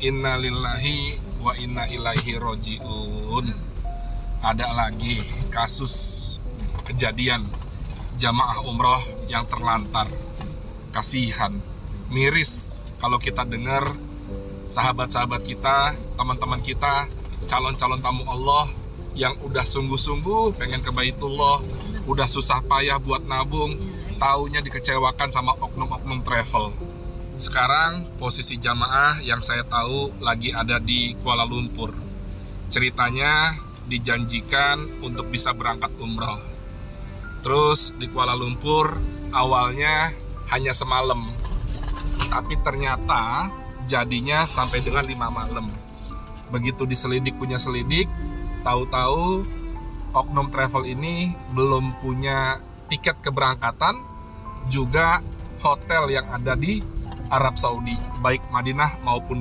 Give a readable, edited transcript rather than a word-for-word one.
Innalillahi wa inna ilaihi roji'un. Ada lagi kasus kejadian jamaah umroh yang terlantar. Kasihan, miris kalau kita dengar sahabat-sahabat kita, teman-teman kita, calon-calon tamu Allah yang udah sungguh-sungguh pengen ke Baitullah, udah susah payah buat nabung, taunya dikecewakan sama oknum-oknum travel. Sekarang posisi jamaah yang saya tahu lagi ada di Kuala Lumpur. Ceritanya dijanjikan untuk bisa berangkat umroh. Terus di Kuala Lumpur awalnya hanya semalam, tapi ternyata jadinya sampai dengan 5 malam. Begitu diselidik punya selidik, tahu-tahu oknum travel ini belum punya tiket keberangkatan, juga hotel yang ada di Arab Saudi, baik Madinah maupun di